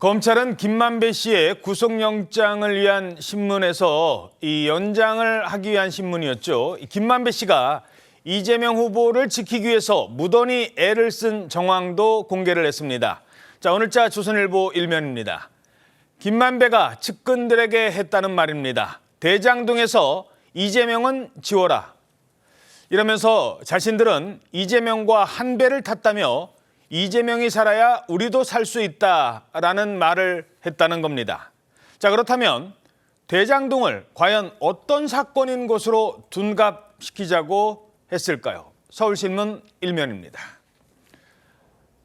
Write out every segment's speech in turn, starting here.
검찰은 김만배 씨의 구속영장을 위한 신문에서 이 연장을 하기 위한 신문이었죠. 김만배 씨가 이재명 후보를 지키기 위해서 무던히 애를 쓴 정황도 공개를 했습니다. 자, 오늘자 조선일보 일면입니다. 김만배가 측근들에게 했다는 말입니다. 대장동에서 이재명은 지워라. 이러면서 자신들은 이재명과 한 배를 탔다며 이재명이 살아야 우리도 살 수 있다라는 말을 했다는 겁니다. 자, 그렇다면 대장동을 과연 어떤 사건인 것으로 둔갑시키자고 했을까요? 서울신문 일면입니다.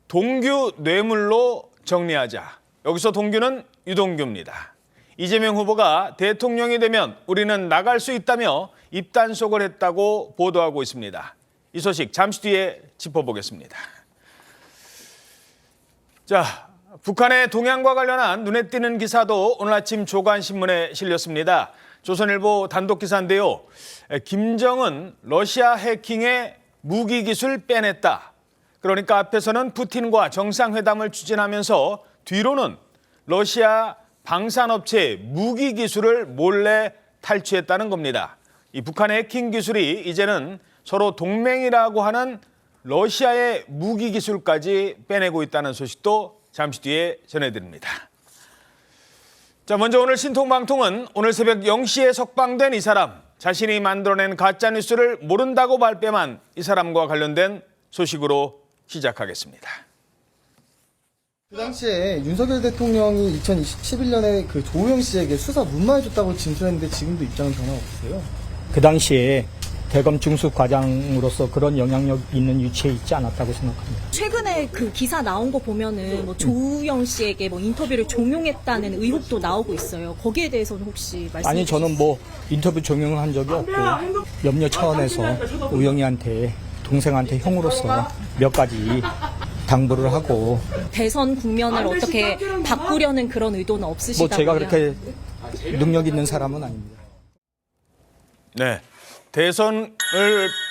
동규 뇌물로 정리하자. 여기서 동규는 유동규입니다. 이재명 후보가 대통령이 되면 우리는 나갈 수 있다며 입단속을 했다고 보도하고 있습니다. 이 소식 잠시 뒤에 짚어보겠습니다. 자, 북한의 동향과 관련한 눈에 띄는 기사도 오늘 아침 조간신문에 실렸습니다. 조선일보 단독 기사인데요. 김정은 러시아 해킹의 무기 기술 빼냈다. 그러니까 앞에서는 푸틴과 정상회담을 추진하면서 뒤로는 러시아 방산업체의 무기 기술을 몰래 탈취했다는 겁니다. 이 북한의 해킹 기술이 이제는 서로 동맹이라고 하는 러시아의 무기 기술까지 빼내고 있다는 소식도 잠시 뒤에 전해드립니다. 자, 먼저 오늘 신통방통은 오늘 새벽 0시에 석방된 이 사람, 자신이 만들어낸 가짜뉴스를 모른다고 발뺌한 이 사람과 관련된 소식으로 시작하겠습니다. 그 당시에 윤석열 대통령이 2011년에 그 조우영 씨에게 수사 문마해줬다고 진술했는데 지금도 입장은 변화 없어요. 그 당시에 대검 중수 과장으로서 그런 영향력 있는 위치에 있지 않았다고 생각합니다. 최근에 그 기사 나온 거 보면은 뭐 조우영 씨에게 뭐 인터뷰를 종용했다는 의혹도 나오고 있어요. 거기에 대해서는 혹시 말씀해 아니, 주실 저는 뭐 인터뷰 종용을 한 적이 없고 염려 차원에서 우영이한테 동생한테 형으로서 몇 가지 당부를 하고 대선 국면을 어떻게 바꾸려는 그런 의도는 뭐 없으시다고요? 제가 그렇게 능력 있는 사람은 아닙니다. 네.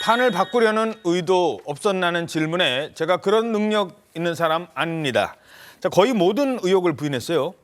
판을 바꾸려는 의도 없었나는 질문에 제가 그런 능력 있는 사람 아닙니다. 자, 거의 모든 의혹을 부인했어요.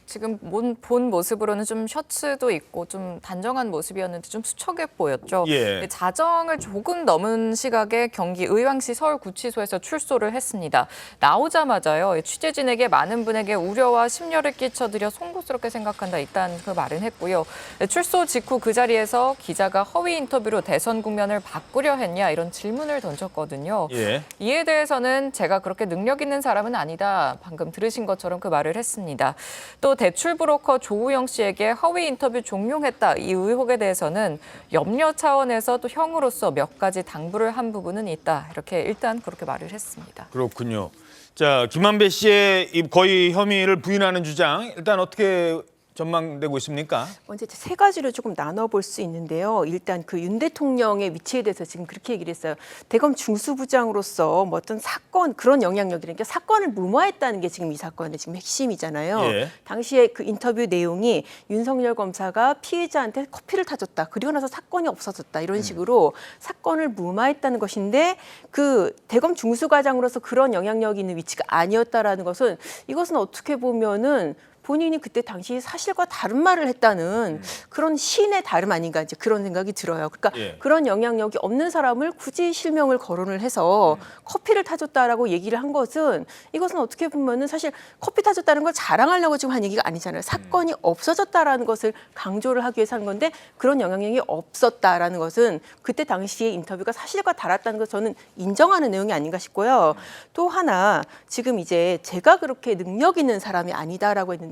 지금 본 모습으로는 좀 셔츠도 있고 좀 단정한 모습이었는데 좀 수척해 보였죠. 예. 자정을 조금 넘은 시각에 경기 의왕시 서울구치소에서 출소를 했습니다. 나오자마자요, 취재진에게 많은 분에게 우려와 심려를 끼쳐드려 송구스럽게 생각한다, 일단 그 말은 했고요. 출소 직후 그 자리에서 기자가 허위 인터뷰로 대선 국면을 바꾸려 했냐 이런 질문을 던졌거든요. 예. 이에 대해서는 제가 그렇게 능력 있는 사람은 아니다. 방금 들으신 것처럼 그 말을 했습니다. 또 대출 브로커 조우영 씨에게 허위 인터뷰 종용했다. 이 의혹에 대해서는 염려 차원에서 또 형으로서 몇 가지 당부를 한 부분은 있다. 이렇게 일단 그렇게 말을 했습니다. 그렇군요. 자, 김만배 씨의 거의 혐의를 부인하는 주장 일단 어떻게 전망되고 있습니까? 먼저 세 가지로 조금 나눠볼 수 있는데요. 일단 그 윤 대통령의 위치에 대해서 지금 그렇게 얘기를 했어요. 대검 중수부장으로서 뭐 어떤 사건, 그런 영향력이라는 게 사건을 무마했다는 게 지금 이 사건의 지금 핵심이잖아요. 예. 당시에 그 인터뷰 내용이 윤석열 검사가 피해자한테 커피를 타줬다. 그리고 나서 사건이 없어졌다. 이런 식으로 사건을 무마했다는 것인데 그 대검 중수과장으로서 그런 영향력이 있는 위치가 아니었다라는 것은 이것은 어떻게 보면은 본인이 그때 당시 사실과 다른 말을 했다는 그런 시인의 다름 아닌가 이제 그런 생각이 들어요. 그러니까 예. 그런 영향력이 없는 사람을 굳이 실명을 거론을 해서 커피를 타줬다라고 얘기를 한 것은 이것은 어떻게 보면은 사실 커피 타줬다는 걸 자랑하려고 지금 한 얘기가 아니잖아요. 사건이 없어졌다라는 것을 강조를 하기 위해서 한 건데 그런 영향력이 없었다라는 것은 그때 당시의 인터뷰가 사실과 달랐다는 것 저는 인정하는 내용이 아닌가 싶고요. 또 하나 지금 이제 제가 그렇게 능력 있는 사람이 아니다라고 했는데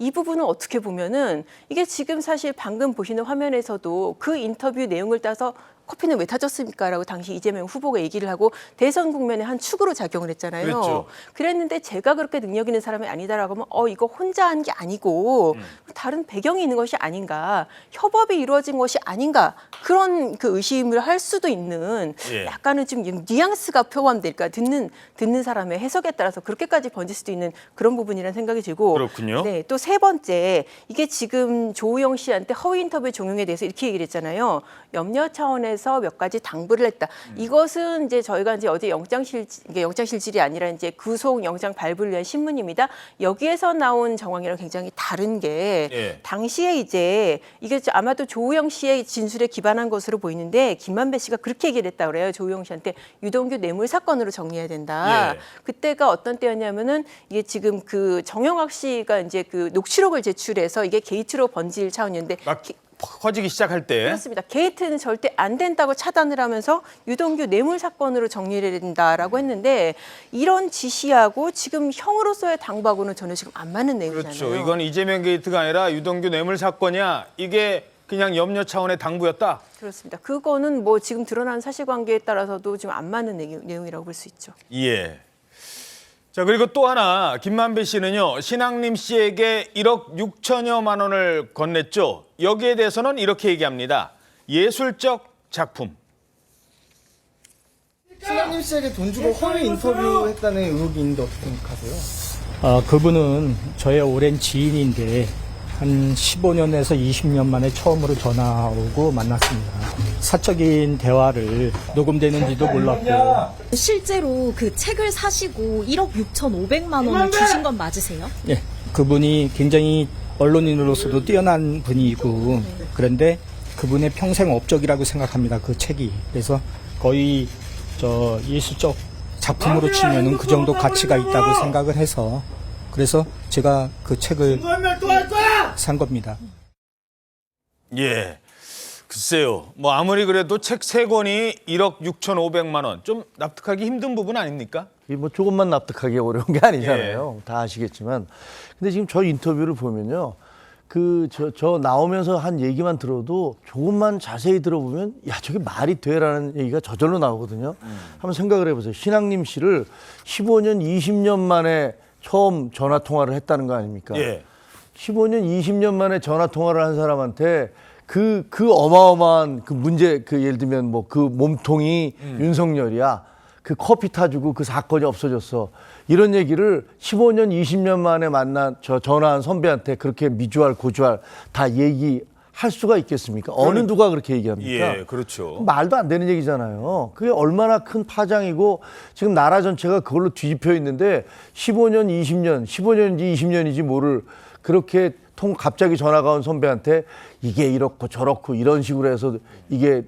이 부분은 어떻게 보면은 이게 지금 사실 방금 보시는 화면에서도 그 인터뷰 내용을 따서 커피는 왜 타줬습니까? 라고 당시 이재명 후보가 얘기를 하고 대선 국면의 한 축으로 작용을 했잖아요. 그랬죠. 그랬는데 제가 그렇게 능력 있는 사람이 아니다라고 하면 이거 혼자 한 게 아니고 다른 배경이 있는 것이 아닌가, 협업이 이루어진 것이 아닌가 그런 그 의심을 할 수도 있는 예. 약간은 좀 뉘앙스가 포함될까 듣는 사람의 해석에 따라서 그렇게까지 번질 수도 있는 그런 부분이라는 생각이 들고 그렇군요. 네, 또 세 번째 이게 지금 조우영 씨한테 허위 인터뷰 종용에 대해서 이렇게 얘기를 했잖아요. 염려 차원에서 통해서 몇 가지 당부를 했다. 이것은 이제 저희가 이제 어제 영장실질이 아니라 이제 구속 영장 발부를 위한 신문입니다. 여기에서 나온 정황이랑 굉장히 다른 게 예. 당시에 이제 이게 아마도 조우영 씨의 진술에 기반한 것으로 보이는데 김만배 씨가 그렇게 얘기를 했다 그래요. 조우영 씨한테 유동규 뇌물 사건으로 정리해야 된다. 예. 그때가 어떤 때였냐면은 이게 지금 그 정영학 씨가 이제 그 녹취록을 제출해서 이게 게이트로 번질 차원이었는데 막 커지기 시작할 때. 그렇습니다. 게이트는 절대 안 된다고 차단을 하면서 유동규 뇌물 사건으로 정리를 해야 된다라고 했는데 이런 지시하고 지금 형으로서의 당부하고는 저는 지금 안 맞는 내용이잖아요. 그렇죠. 이건 이재명 게이트가 아니라 유동규 뇌물 사건이야. 이게 그냥 염려 차원의 당부였다. 그렇습니다. 그거는 뭐 지금 드러난 사실관계에 따라서도 지금 안 맞는 내용이라고 볼 수 있죠. 예. 자, 그리고 또 하나 김만배 씨는요. 신앙림 씨에게 1억 6천여만 원을 건넸죠. 여기에 대해서는 이렇게 얘기합니다. 예술적 작품. 신랑님 씨에게 돈 주고 허위 인터뷰했다는 의혹이 있는데 어떻게 생각하세요? 그분은 저의 오랜 지인인데 한 15년에서 20년 만에 처음으로 전화 오고 만났습니다. 사적인 대화를 녹음되는지도 몰랐고. 실제로 그 책을 사시고 1억 6,500만 원을 주신 건 맞으세요? 예, 그분이 굉장히 언론인으로서도 뛰어난 분이고 그런데 그분의 평생 업적이라고 생각합니다. 그 책이. 그래서 거의 저 예술적 작품으로 치면은 그 정도 가치가 있다고 생각을 해서 그래서 제가 그 책을 산 겁니다. 예. 글쎄요. 뭐 아무리 그래도 책 3권이 1억 6,500만 원. 좀 납득하기 힘든 부분 아닙니까? 이게 뭐 조금만 납득하기 어려운 게 아니잖아요. 다 아시겠지만. 근데 지금 저 인터뷰를 보면요. 저 나오면서 한 얘기만 들어도 조금만 자세히 들어보면 야, 저게 말이 돼라는 얘기가 저절로 나오거든요. 한번 생각을 해보세요. 신앙림 씨를 15년, 20년 만에 처음 전화 통화를 했다는 거 아닙니까? 예. 15년, 20년 만에 전화 통화를 한 사람한테 그 어마어마한 그 문제, 그 예를 들면 뭐 그 몸통이 윤석열이야. 그 커피 타주고 그 사건이 없어졌어. 이런 얘기를 15년, 20년 만에 만난 전화한 선배한테 그렇게 미주알, 고주알 다 얘기할 수가 있겠습니까? 어느 누가 그렇게 얘기합니까? 예, 그렇죠. 말도 안 되는 얘기잖아요. 그게 얼마나 큰 파장이고 지금 나라 전체가 그걸로 뒤집혀 있는데 15년, 20년, 15년인지 20년인지 모를 그렇게 갑자기 전화가 온 선배한테 이게 이렇고 저렇고 이런 식으로 해서 이게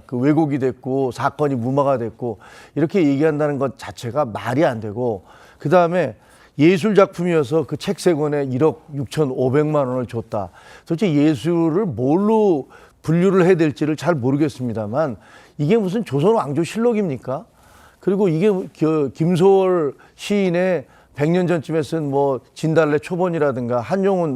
그 왜곡이 됐고 사건이 무마가 됐고 이렇게 얘기한다는 것 자체가 말이 안 되고 그다음에 예술 작품이어서 그 책 3권에 1억 6,500만 원을 줬다. 도대체 예술을 뭘로 분류를 해야 될지를 잘 모르겠습니다만 이게 무슨 조선 왕조 실록입니까? 그리고 이게 김소월 시인의 100년 전쯤에 쓴 뭐 진달래 초본이라든가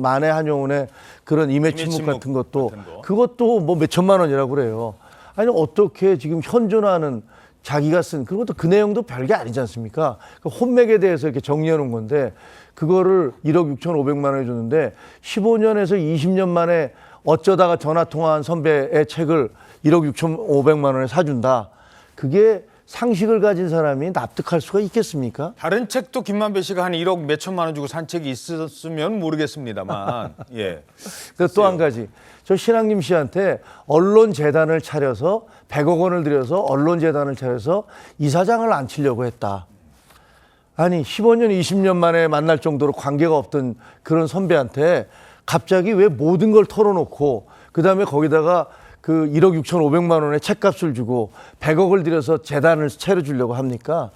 만해 한용운의 그런 임해침묵 같은 것도 그것도 뭐 몇천만 원이라고 그래요. 아니 어떻게 지금 현존하는 자기가 쓴 그것도 그 내용도 별게 아니지 않습니까? 그 혼맥에 대해서 이렇게 정리해 놓은 건데 그거를 1억 6,500만 원에 줬는데 15년에서 20년 만에 어쩌다가 전화 통화한 선배의 책을 1억 6,500만 원에 사준다. 그게 상식을 가진 사람이 납득할 수가 있겠습니까? 다른 책도 김만배 씨가 한 1억 몇천만 원 주고 산 책이 있었으면 모르겠습니다만. 예. 또 한 가지. 저 신앙림 씨한테 언론재단을 차려서 100억 원을 들여서 언론재단을 차려서 이사장을 앉히려고 했다. 아니 15년, 20년 만에 만날 정도로 관계가 없던 그런 선배한테 갑자기 왜 모든 걸 털어놓고 그다음에 거기다가 그 1억 6,500만 원의 책값을 주고 100억을 들여서 재단을 차려주려고 합니까?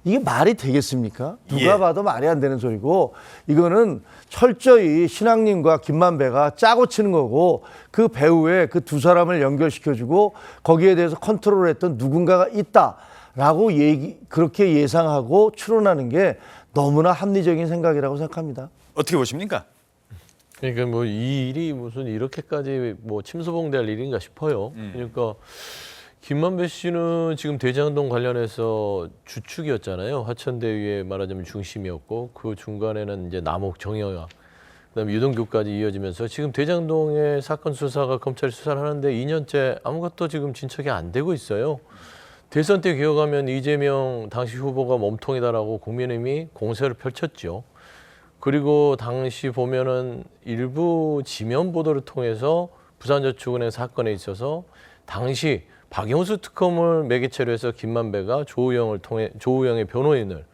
이게 말이 되겠습니까? 누가 봐도 말이 안 되는 소리고 이거는 철저히 신앙님과 김만배가 짜고 치는 거고 그 배우에 그 두 사람을 연결시켜주고 거기에 대해서 컨트롤했던 누군가가 있다라고 그렇게 예상하고 추론하는 게 너무나 합리적인 생각이라고 생각합니다. 어떻게 보십니까? 그러니까 뭐 이 일이 무슨 이렇게까지 뭐 침소봉대할 일인가 싶어요. 그러니까 김만배 씨는 지금 대장동 관련해서 주축이었잖아요. 화천대유의 말하자면 중심이었고 그 중간에는 이제 남욱, 정영학, 그다음에 유동규까지 이어지면서 지금 대장동의 사건 수사가 검찰이 수사를 하는데 2년째 아무것도 지금 진척이 안 되고 있어요. 대선 때 기억하면 이재명 당시 후보가 몸통이다라고 국민의힘이 공세를 펼쳤죠. 그리고 당시 보면은 일부 지면 보도를 통해서 부산저축은행 사건에 있어서 당시 박영수 특검을 매개체로 해서 김만배가 조우영의 변호인을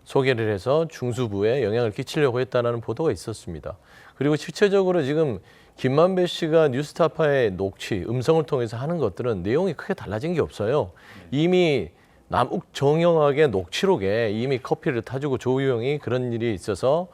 소개를 해서 중수부에 영향을 끼치려고 했다는 보도가 있었습니다. 그리고 실체적으로 지금 김만배 씨가 뉴스타파의 녹취, 음성을 통해서 하는 것들은 내용이 크게 달라진 게 없어요. 이미 남욱 정영학의 녹취록에 이미 커피를 타주고 조우영이 그런 일이 있어서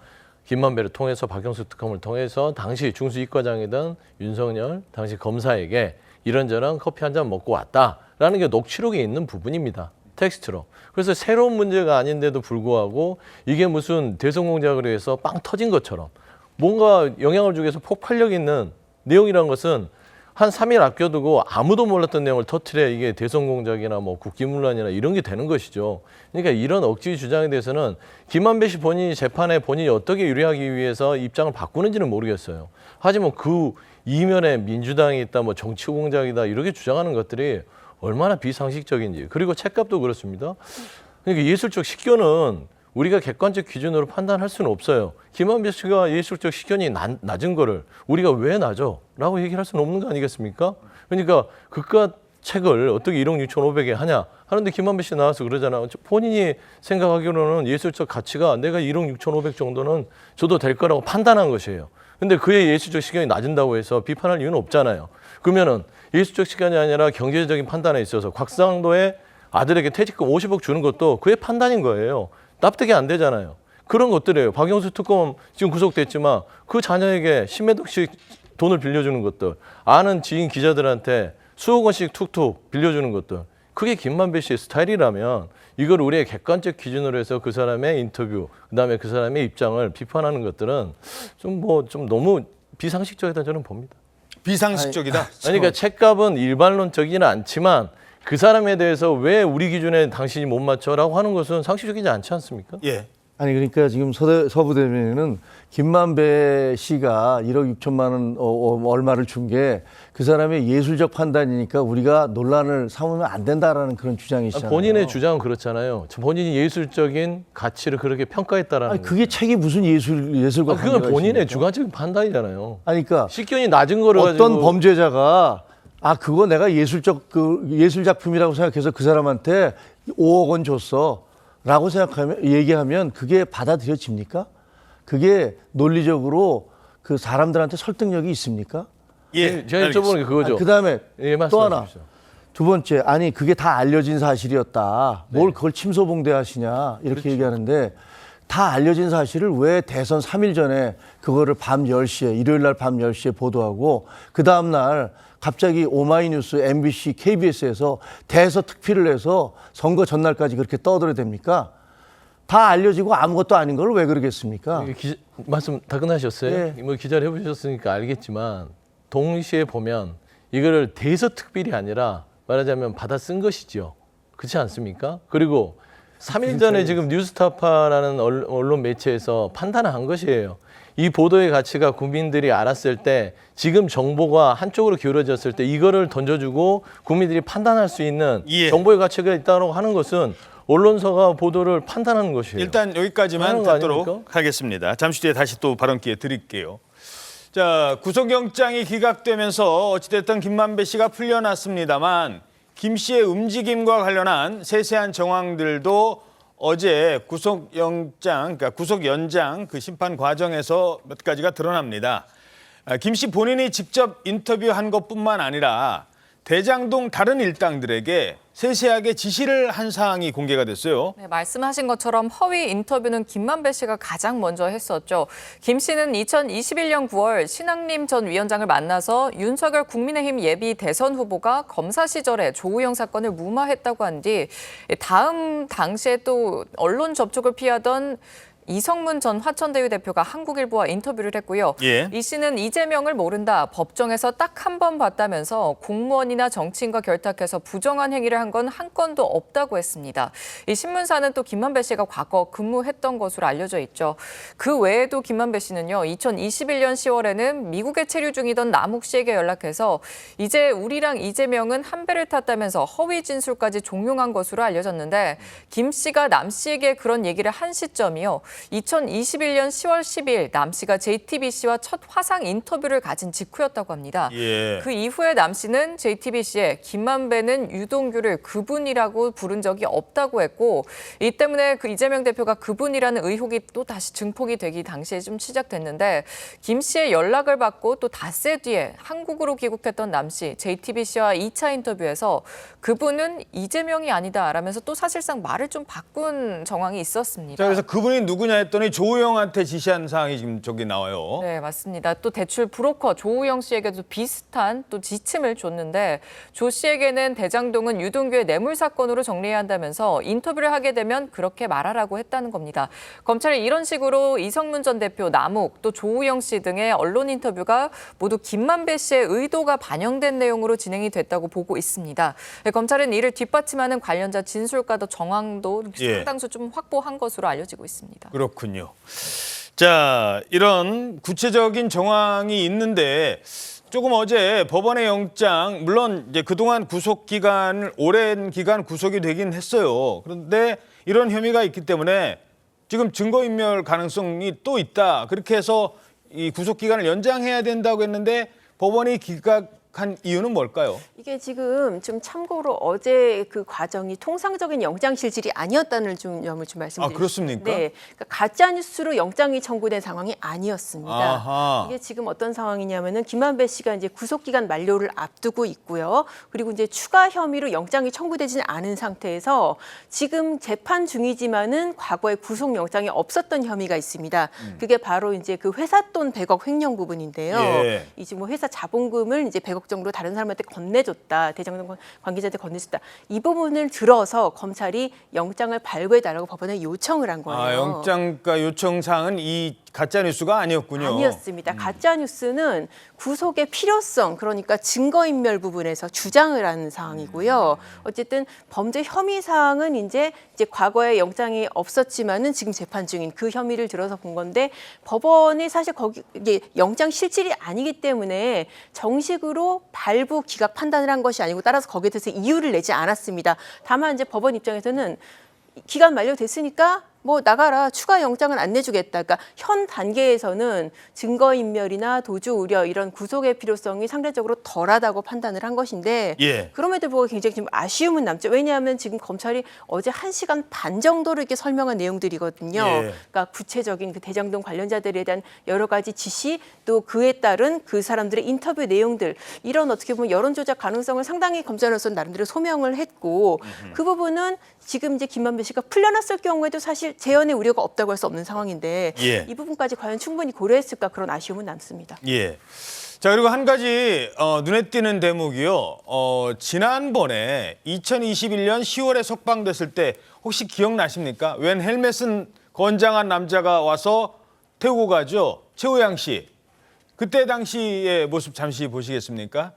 김만배를 통해서 박영수 특검을 통해서 당시 중수이과장이던 윤석열 당시 검사에게 이런저런 커피 한 잔 먹고 왔다라는 게 녹취록에 있는 부분입니다. 텍스트로. 그래서 새로운 문제가 아닌데도 불구하고 이게 무슨 대성공작으로 해서 빵 터진 것처럼 뭔가 영향을 주기 위해서 폭발력 있는 내용이란 것은 한 3일 아껴두고 아무도 몰랐던 내용을 터트려야 이게 대성공작이나 뭐 국기문란이나 이런 게 되는 것이죠. 그러니까 이런 억지 주장에 대해서는 김만배 씨 본인이 재판에 본인이 어떻게 유리하기 위해서 입장을 바꾸는지는 모르겠어요. 하지만 그 이면에 민주당이 있다, 뭐 정치 공작이다 이렇게 주장하는 것들이 얼마나 비상식적인지. 그리고 책값도 그렇습니다. 그러니까 예술적 식견은 우리가 객관적 기준으로 판단할 수는 없어요. 김만배 씨가 예술적 식견이 낮은 거를 우리가 왜 낮아? 라고 얘기를 할 수는 없는 거 아니겠습니까? 그러니까 그깟 책을 어떻게 1억 6,500에 하냐 하는데 김만배 씨 나와서 그러잖아. 본인이 생각하기로는 예술적 가치가 내가 1억 6,500 정도는 줘도 될 거라고 판단한 것이에요. 근데 그의 예술적 식견이 낮은다고 해서 비판할 이유는 없잖아요. 그러면은 예술적 식견이 아니라 경제적인 판단에 있어서 곽상도의 아들에게 퇴직금 50억 주는 것도 그의 판단인 거예요. 납득이 안 되잖아요. 그런 것들이에요. 박영수 특검 지금 구속됐지만 그 자녀에게 10매덕씩 돈을 빌려주는 것들, 아는 지인 기자들한테 수억 원씩 툭툭 빌려주는 것들, 그게 김만배 씨의 스타일이라면 이걸 우리의 객관적 기준으로 해서 그 사람의 인터뷰, 그다음에 그 사람의 입장을 비판하는 것들은 좀 너무 비상식적이다 저는 봅니다. 비상식적이다. 그러니까 책값은 일반론적이지는 않지만 그 사람에 대해서 왜 우리 기준에 당신이 못 맞춰라고 하는 것은 상식적이지 않지 않습니까? 예. 아니 그러니까 지금 서부대변인은 김만배 씨가 1억 6천만 원 얼마를 준 게 그 사람의 예술적 판단이니까 우리가 논란을 삼으면 안 된다라는 그런 주장이시잖아요. 본인의 주장은 그렇잖아요. 본인이 예술적인 가치를 그렇게 평가했다라는. 아니 그게 책이 무슨 예술과 그건 관계가 본인의 있습니까? 주관적인 판단이잖아요. 아니 그러니까 식견이 낮은 거를 어떤 가지고 범죄자가 그거 내가 예술 작품이라고 생각해서 그 사람한테 5억 원 줬어라고 생각하면 얘기하면 그게 받아들여집니까? 그게 논리적으로 그 사람들한테 설득력이 있습니까? 예. 제가 여쭤보는 게 그거죠. 그다음에 예, 또 하나 말씀하십시오. 두 번째 그게 다 알려진 사실이었다. 뭘 그걸 침소봉대하시냐 이렇게 얘기하는데 다 알려진 사실을 왜 대선 3일 전에 그거를 밤 10시에 일요일 날 밤 10시에 보도하고 그 다음 날 갑자기 오마이뉴스, MBC, KBS에서 대서특필을 해서 선거 전날까지 그렇게 떠들어댑니까? 다 알려지고 아무것도 아닌 걸 왜 그러겠습니까? 말씀 다 끝나셨어요? 네. 뭐 기자를 해보셨으니까 알겠지만 동시에 보면 이거를 대서특필이 아니라 말하자면 받아 쓴 것이죠. 그렇지 않습니까? 그리고 3일 전에 지금 뉴스타파라는 언론 매체에서 판단을 한 것이에요. 이 보도의 가치가 국민들이 알았을 때 지금 정보가 한쪽으로 기울어졌을 때 이거를 던져주고 국민들이 판단할 수 있는 예. 정보의 가치가 있다고 하는 것은 언론사가 보도를 판단하는 것이에요. 일단 여기까지만 하는 거 듣도록 아닙니까? 하겠습니다. 잠시 뒤에 다시 또 발언 기회 드릴게요. 자, 구속영장이 기각되면서 어찌됐든 김만배 씨가 풀려났습니다만 김 씨의 움직임과 관련한 세세한 정황들도 어제 그러니까 구속 연장 그 심판 과정에서 몇 가지가 드러납니다. 김 씨 본인이 직접 인터뷰한 것뿐만 아니라 대장동 다른 일당들에게 세세하게 지시를 한 사항이 공개가 됐어요. 네, 말씀하신 것처럼 허위 인터뷰는 김만배 씨가 가장 먼저 했었죠. 김 씨는 2021년 9월 신학림 전 위원장을 만나서 윤석열 국민의힘 예비 대선 후보가 검사 시절에 조우영 사건을 무마했다고 한 뒤 다음 당시에 또 언론 접촉을 피하던 이성문 전 화천대유 대표가 한국일보와 인터뷰를 했고요. 예. 이 씨는 이재명을 모른다. 법정에서 딱 한 번 봤다면서 공무원이나 정치인과 결탁해서 부정한 행위를 한 건 한 건도 없다고 했습니다. 이 신문사는 또 김만배 씨가 과거 근무했던 것으로 알려져 있죠. 그 외에도 김만배 씨는요. 2021년 10월에는 미국에 체류 중이던 남욱 씨에게 연락해서 이제 우리랑 이재명은 한 배를 탔다면서 허위 진술까지 종용한 것으로 알려졌는데 김 씨가 남 씨에게 그런 얘기를 한 시점이요. 2021년 10월 10일 남 씨가 JTBC와 첫 화상 인터뷰를 가진 직후였다고 합니다. 예. 그 이후에 남 씨는 JTBC에 김만배는 유동규를 그분이라고 부른 적이 없다고 했고 이 때문에 그 이재명 대표가 그분이라는 의혹이 또 다시 증폭이 되기 당시에 좀 시작됐는데 김 씨의 연락을 받고 또 닷새 뒤에 한국으로 귀국했던 남 씨, JTBC와 2차 인터뷰에서 그분은 이재명이 아니다라면서 또 사실상 말을 좀 바꾼 정황이 있었습니다. 자, 그래서 그분이 누구냐 했더니 조우영한테 지시한 사항이 지금 저기 나와요. 네, 맞습니다. 또 대출 브로커 조우영 씨에게도 비슷한 또 지침을 줬는데 조 씨에게는 대장동은 유동규의 뇌물 사건으로 정리해야 한다면서 인터뷰를 하게 되면 그렇게 말하라고 했다는 겁니다. 검찰이 이런 식으로 이성문 전 대표, 남욱, 또 조우영 씨 등의 언론 인터뷰가 모두 김만배 씨의 의도가 반영된 내용으로 진행이 됐다고 보고 있습니다. 네, 검찰은 이를 뒷받침하는 관련자 진술과도 정황도 상당수 좀 확보한 것으로 알려지고 있습니다. 그렇군요. 자, 이런 구체적인 정황이 있는데 조금 어제 법원의 영장, 물론 이제 그동안 구속 기간을 오랜 기간 구속이 되긴 했어요. 그런데 이런 혐의가 있기 때문에 지금 증거인멸 가능성이 또 있다. 그렇게 해서 이 구속 기간을 연장해야 된다고 했는데 법원이 기각한 이유는 뭘까요? 이게 지금 좀 참고로 어제 그 과정이 통상적인 영장 실질이 아니었다는 점을 좀 말씀드리겠습니다. 아, 그렇습니까? 네, 그러니까 가짜 뉴스로 영장이 청구된 상황이 아니었습니다. 아하. 이게 지금 어떤 상황이냐면은 김만배 씨가 이제 구속 기간 만료를 앞두고 있고요. 그리고 이제 추가 횡의로 영장이 청구되지는 않은 상태에서 지금 재판 중이지만은 과거에 구속 영장이 없었던 혐의가 있습니다. 그게 바로 이제 그 회사 돈 100억 횡령 부분인데요. 예. 이제 뭐 회사 자본금을 이제 100억 정도 다른 사람한테 건네줬다. 대장동 관계자한테 건네줬다. 이 부분을 들어서 검찰이 영장을 발부해달라고 법원에 요청을 한 거예요. 아, 영장가 요청 사항은 이 가짜 뉴스가 아니었군요. 아니었습니다. 가짜 뉴스는 구속의 필요성, 그러니까 증거인멸 부분에서 주장을 하는 사항이고요. 어쨌든 범죄 혐의 사항은 이제 과거에 영장이 없었지만은 지금 재판 중인 그 혐의를 들어서 본 건데 법원이 사실 거기 이게 영장 실질이 아니기 때문에 정식으로 발부 기각 판단을 한 것이 아니고 따라서 거기에 대해서 이유를 내지 않았습니다. 다만 이제 법원 입장에서는 기간 만료됐으니까 뭐 나가라, 추가 영장은 안 내주겠다. 그러니까 현 단계에서는 증거인멸이나 도주 우려 이런 구속의 필요성이 상대적으로 덜하다고 판단을 한 것인데 예. 그럼에도 불구하고 굉장히 좀 아쉬움은 남죠. 왜냐하면 지금 검찰이 어제 1시간 반 정도로 이렇게 설명한 내용들이거든요. 예. 그러니까 구체적인 그 대장동 관련자들에 대한 여러 가지 지시, 또 그에 따른 그 사람들의 인터뷰 내용들, 이런 어떻게 보면 여론 조작 가능성을 상당히 검찰로서는 나름대로 소명을 했고 그 부분은 지금 이제 김만배 씨가 풀려났을 경우에도 사실 재연의 우려가 없다고 할 수 없는 상황인데 예. 이 부분까지 과연 충분히 고려했을까, 그런 아쉬움은 남습니다. 예. 자, 그리고 한 가지 눈에 띄는 대목이요. 지난번에 2021년 10월에 석방됐을 때 혹시 기억나십니까? 웬 헬멧은 건장한 남자가 와서 태우고 가죠. 최우양 씨. 그때 당시의 모습 잠시 보시겠습니까?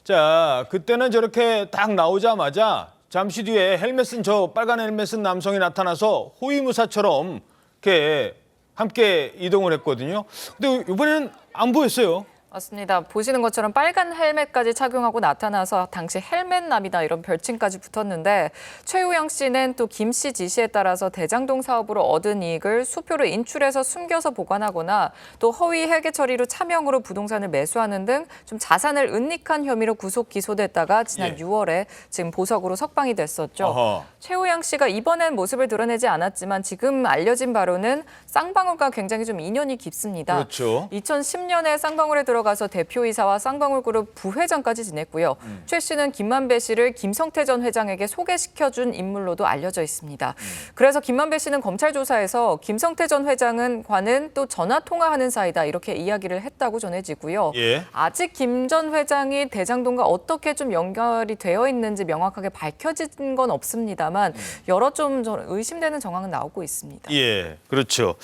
자, 그때는 저렇게 딱 나오자마자 잠시 뒤에 헬멧은 저 빨간 헬멧은 남성이 나타나서 호위무사처럼 이렇게 함께 이동을 했거든요. 근데 이번에는 안 보였어요. 맞습니다. 보시는 것처럼 빨간 헬멧까지 착용하고 나타나서 당시 헬멧남이다 이런 별칭까지 붙었는데 최우영 씨는 또 김 씨 지시에 따라서 대장동 사업으로 얻은 이익을 수표로 인출해서 숨겨서 보관하거나 또 허위 회계 처리로 차명으로 부동산을 매수하는 등 좀 자산을 은닉한 혐의로 구속 기소됐다가 지난 예. 6월에 지금 보석으로 석방이 됐었죠. 어허. 최우영 씨가 이번엔 모습을 드러내지 않았지만 지금 알려진 바로는 쌍방울과 굉장히 좀 인연이 깊습니다. 그렇죠. 2010년에 쌍방울에 들어가서 대표이사와 쌍방울그룹 부회장까지 지냈고요. 최 씨는 김만배 씨를 김성태 전 회장에게 소개시켜준 인물로도 알려져 있습니다. 그래서 김만배 씨는 검찰 조사에서 김성태 전 회장과는 또 전화 통화하는 사이다 이렇게 이야기를 했다고 전해지고요. 예. 아직 김 전 회장이 대장동과 어떻게 좀 연결이 되어 있는지 명확하게 밝혀진 건 없습니다만 여러 좀 의심되는 정황은 나오고 있습니다. 예, 그렇죠.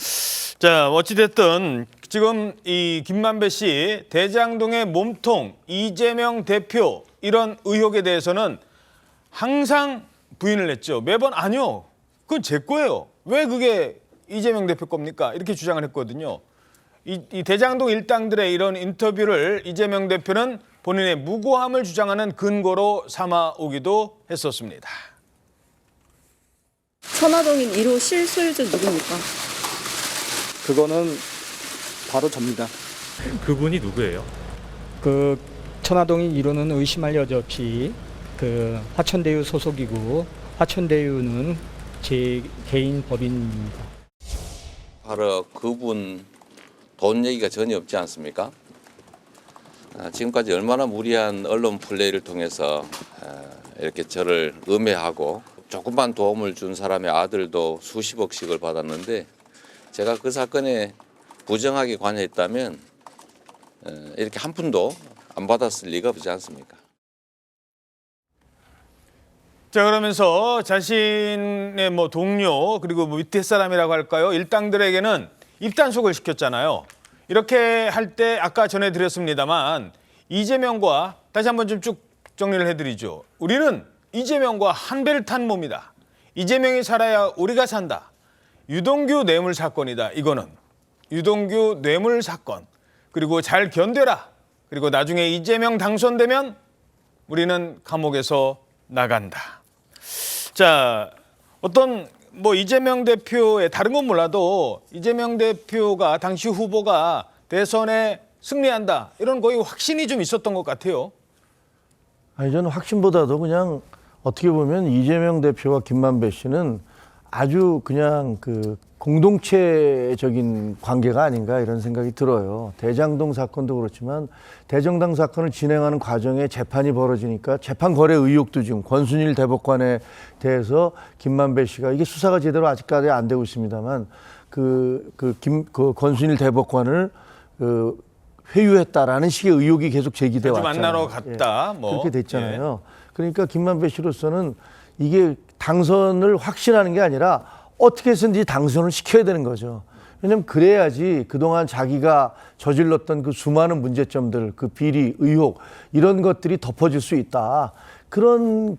자, 어찌됐든 지금 이 김만배 씨 대장동의 몸통 이재명 대표 이런 의혹에 대해서는 항상 부인을 했죠. 매번 아니요, 그건 제 거예요. 왜 그게 이재명 대표 겁니까? 이렇게 주장을 했거든요. 이 대장동 일당들의 이런 인터뷰를 이재명 대표는 본인의 무고함을 주장하는 근거로 삼아오기도 했었습니다. 천화동인 1호 실소유주 누굽니까? 그거는 바로 접니다. 그분이 누구예요? 그 천화동이 이루는 의심할 여지 없이 그 화천대유 소속이고 화천대유는 제 개인 법인입니다. 바로 그분 돈 얘기가 전혀 없지 않습니까? 지금까지 얼마나 무리한 언론 플레이를 통해서 이렇게 저를 음해하고 조금만 도움을 준 사람의 아들도 수십억씩을 받았는데 제가 그 사건에 부정하게 관여했다면 이렇게 한 푼도 안 받았을 리가 없지 않습니까? 자, 그러면서 자신의 뭐 동료 그리고 뭐 밑에 사람이라고 할까요? 일당들에게는 입단속을 시켰잖아요. 이렇게 할 때 아까 전해드렸습니다만 이재명과 다시 한번 좀 쭉 정리를 해드리죠. 우리는 이재명과 한 배를 탄 몸이다. 이재명이 살아야 우리가 산다. 유동규 뇌물 사건이다. 이거는 유동규 뇌물 사건. 그리고 잘 견뎌라. 그리고 나중에 이재명 당선되면 우리는 감옥에서 나간다. 자, 어떤 뭐 이재명 대표의 다른 건 몰라도 이재명 대표가 당시 후보가 대선에 승리한다. 이런 거의 확신이 좀 있었던 것 같아요. 아니, 저는 확신보다도 그냥 어떻게 보면 이재명 대표와 김만배 씨는 아주 그냥 그 공동체적인 관계가 아닌가 이런 생각이 들어요. 대장동 사건도 그렇지만 대정당 사건을 진행하는 과정에 재판이 벌어지니까 재판 거래 의혹도 지금 권순일 대법관에 대해서 김만배 씨가 이게 수사가 제대로 아직까지 안 되고 있습니다만 그 권순일 대법관을 회유했다라는 식의 의혹이 계속 제기돼 왔잖아요. 만나러 갔다. 예, 뭐. 그렇게 됐잖아요. 그러니까 김만배 씨로서는 이게 당선을 확신하는 게 아니라 어떻게 해서든지 당선을 시켜야 되는 거죠. 왜냐하면 그래야지 그동안 자기가 저질렀던 그 수많은 문제점들, 그 비리, 의혹 이런 것들이 덮어질 수 있다. 그런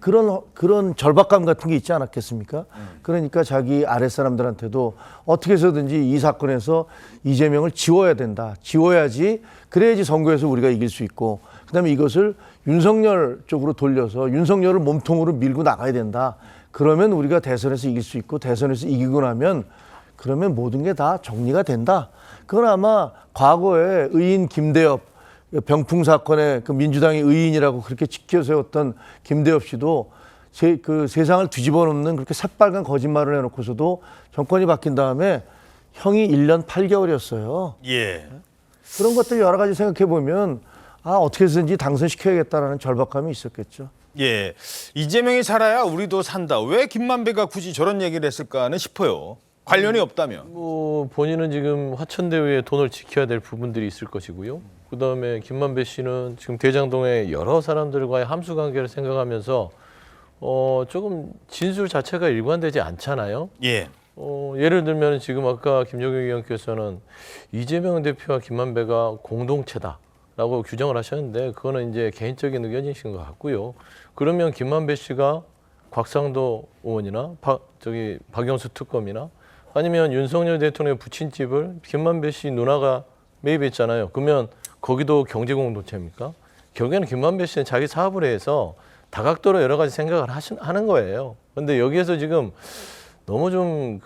절박감 같은 게 있지 않았겠습니까? 그러니까 자기 아랫사람들한테도 어떻게 해서든지 이 사건에서 이재명을 지워야 된다. 지워야지 그래야지 선거에서 우리가 이길 수 있고 그다음에 이것을 윤석열 쪽으로 돌려서 윤석열을 몸통으로 밀고 나가야 된다. 그러면 우리가 대선에서 이길 수 있고 대선에서 이기고 나면 그러면 모든 게 다 정리가 된다. 그건 아마 과거에 의인 김대엽 병풍 사건에 그 민주당의 의인이라고 그렇게 지켜세웠던 김대엽 씨도 그 세상을 뒤집어 놓는 그렇게 새빨간 거짓말을 해놓고서도 정권이 바뀐 다음에 형이 1년 8개월이었어요. 예. 그런 것들 여러 가지 생각해 보면 어떻게 해서든지 당선시켜야겠다라는 절박감이 있었겠죠. 예. 이재명이 살아야 우리도 산다. 왜 김만배가 굳이 저런 얘기를 했을까는 싶어요. 관련이 없다면. 뭐 본인은 지금 화천대유에 돈을 지켜야 될 부분들이 있을 것이고요. 그다음에 김만배 씨는 지금 대장동의 여러 사람들과의 함수 관계를 생각하면서 조금 진술 자체가 일관되지 않잖아요. 예. 예를 들면 지금 아까 김종혁 의원께서는 이재명 대표와 김만배가 공동체다라고 규정을 하셨는데 그거는 이제 개인적인 의견이신 것 같고요. 그러면 김만배 씨가 곽상도 의원이나 박영수 특검이나 아니면 윤석열 대통령의 부친집을 김만배 씨 누나가 매입했잖아요. 그러면 거기도 경제 공동체입니까? 결국에는 김만배 씨는 자기 사업을 해서 다각도로 여러 가지 생각을 하는 거예요. 그런데 여기에서 지금 너무 좀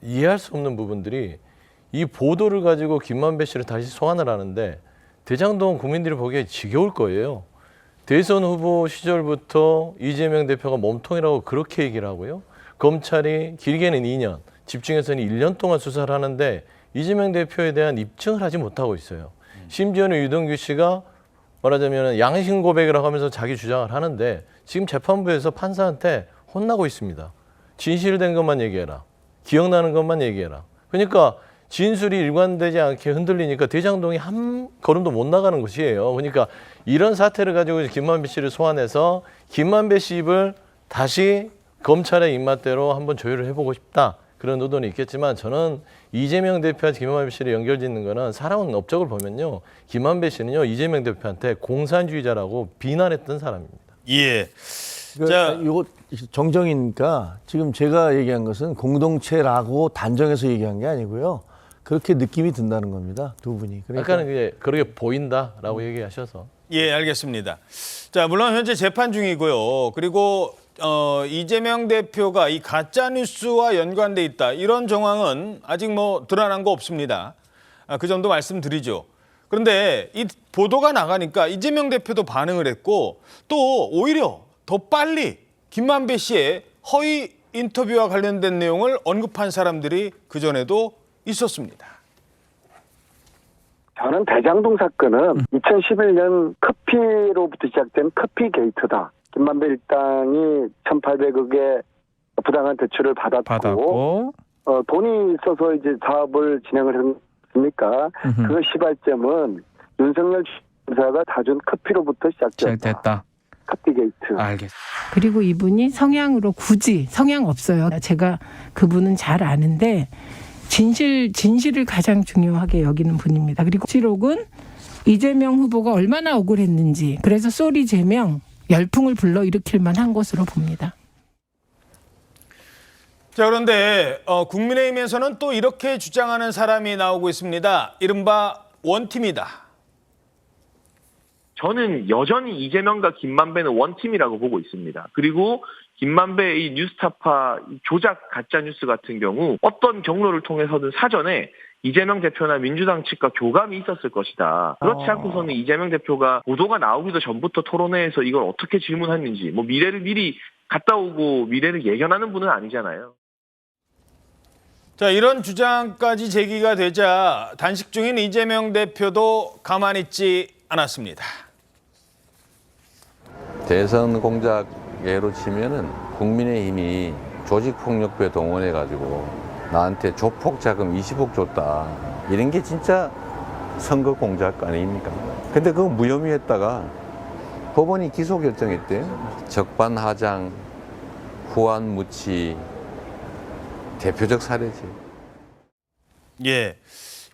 이해할 수 없는 부분들이 이 보도를 가지고 김만배 씨를 다시 소환을 하는데 대장동 국민들이 보기에 지겨울 거예요. 대선 후보 시절부터 이재명 대표가 몸통이라고 그렇게 얘기를 하고요. 검찰이 길게는 2년, 집중해서는 1년 동안 수사를 하는데 이재명 대표에 대한 입증을 하지 못하고 있어요. 심지어는 유동규 씨가 말하자면 양심 고백이라고 하면서 자기 주장을 하는데 지금 재판부에서 판사한테 혼나고 있습니다. 진실된 것만 얘기해라. 기억나는 것만 얘기해라. 그러니까 진술이 일관되지 않게 흔들리니까 대장동이 한 걸음도 못 나가는 것이에요. 그러니까 이런 사태를 가지고 김만배 씨를 소환해서 김만배 씨 입을 다시 검찰의 입맛대로 한번 조율을 해보고 싶다. 그런 의도는 있겠지만 저는 이재명 대표와 김만배 씨를 연결짓는 거는 살아온 업적을 보면요. 김만배 씨는요. 이재명 대표한테 공산주의자라고 비난했던 사람입니다. 예. 자, 이거 정정이니까 지금 제가 얘기한 것은 공동체라고 단정해서 얘기한 게 아니고요. 그렇게 느낌이 든다는 겁니다. 두 분이. 그러니까 아까는 이제 그렇게 보인다라고 얘기하셔서. 예, 알겠습니다. 자, 물론 현재 재판 중이고요. 그리고 이재명 대표가 이 가짜 뉴스와 연관돼 있다 이런 정황은 아직 뭐 드러난 거 없습니다. 그 정도 말씀드리죠. 그런데 이 보도가 나가니까 이재명 대표도 반응을 했고 또 오히려 더 빨리 김만배 씨의 허위 인터뷰와 관련된 내용을 언급한 사람들이 그전에도 있었습니다. 저는 대장동 사건은 2011년 커피로부터 시작된 커피 게이트다. 김만배 일당이 1,800억의 부당한 대출을 받았고 돈이 있어서 이제 사업을 진행을 했으니까 그 시발점은 윤석열 지사가 다준 커피로부터 시작됐다. 커피 게이트. 알겠습니다. 그리고 이분이 성향으로 굳이 성향 없어요. 제가 그분은 잘 아는데 진실을 가장 중요하게 여기는 분입니다. 그리고 실록은 이재명 후보가 얼마나 억울했는지 그래서 쏘리 제명 열풍을 불러일으킬 만한 것으로 봅니다. 자, 그런데 국민의힘에서는 또 이렇게 주장하는 사람이 나오고 있습니다. 이른바 원팀이다. 저는 여전히 이재명과 김만배는 원팀이라고 보고 있습니다. 그리고 김만배의 이 뉴스타파 조작 가짜뉴스 같은 경우 어떤 경로를 통해서든 사전에 이재명 대표나 민주당 측과 교감이 있었을 것이다. 그렇지 않고서는 이재명 대표가 보도가 나오기도 전부터 토론회에서 이걸 어떻게 질문했는지 뭐 미래를 미리 갔다 오고 미래를 예견하는 분은 아니잖아요. 자, 이런 주장까지 제기가 되자 단식 중인 이재명 대표도 가만히 있지 않았습니다. 대선 공작예로 치면은 국민의힘이 조직폭력배 동원해가지고 나한테 조폭 자금 20억 줬다. 이런 게 진짜 선거 공작 아닙니까? 근데 그거 무혐의했다가 법원이 기소 결정했대요. 적반하장, 후안무치, 대표적 사례지. 예,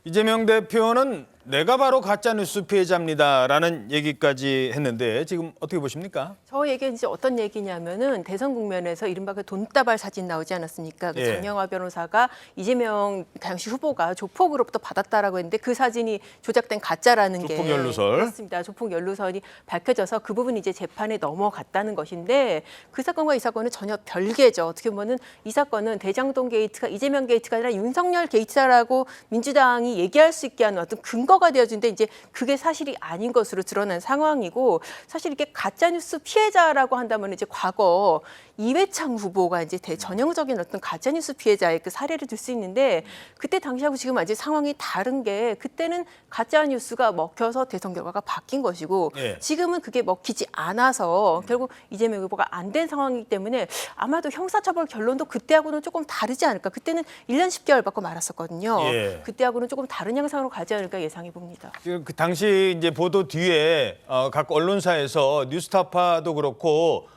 이재명 대표는 내가 바로 가짜뉴스 피해자입니다라는 얘기까지 했는데 지금 어떻게 보십니까? 저 얘기는 이제 어떤 얘기냐면은 대선 국면에서 이른바 그 돈다발 사진 나오지 않았습니까? 그 예. 장영화 변호사가 이재명 당시 후보가 조폭으로부터 받았다라고 했는데 그 사진이 조작된 가짜라는 게 조폭 연루설. 그렇습니다. 조폭 연루설이 밝혀져서 그 부분이 이제 재판에 넘어갔다는 것인데 그 사건과 이 사건은 전혀 별개죠. 어떻게 보면은 이 사건은 대장동 게이트가 이재명 게이트가 아니라 윤석열 게이트라고 민주당이 얘기할 수 있게 하는 어떤 근거가 되어진데 이제 그게 사실이 아닌 것으로 드러난 상황이고 사실 이렇게 가짜뉴스 피해자라고 한다면 이제 과거 이회창 후보가 이제 대전형적인 어떤 가짜뉴스 피해자의 그 사례를 들 수 있는데 그때 당시하고 지금 아직 상황이 다른 게 그때는 가짜뉴스가 먹혀서 대선 결과가 바뀐 것이고 예. 지금은 그게 먹히지 않아서 결국 이재명 후보가 안 된 상황이기 때문에 아마도 형사처벌 결론도 그때하고는 조금 다르지 않을까. 그때는 1년 10개월 받고 말았었거든요. 예. 그때하고는 조금 다른 양상으로 가지 않을까 예상해 봅니다. 지금 그 당시 이제 보도 뒤에 각 언론사에서 뉴스타파도 그렇고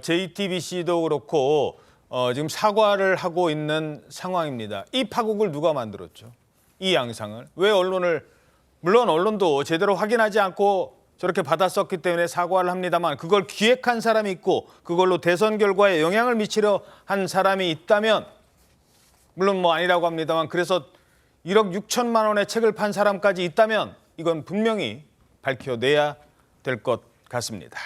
JTBC도 그렇고 지금 사과를 하고 있는 상황입니다. 이 파국을 누가 만들었죠? 이 양상을. 왜 언론을, 물론 언론도 제대로 확인하지 않고 저렇게 받았었기 때문에 사과를 합니다만 그걸 기획한 사람이 있고 그걸로 대선 결과에 영향을 미치려 한 사람이 있다면 물론 뭐 아니라고 합니다만 그래서 1억 6천만 원의 책을 판 사람까지 있다면 이건 분명히 밝혀내야 될 것 같습니다.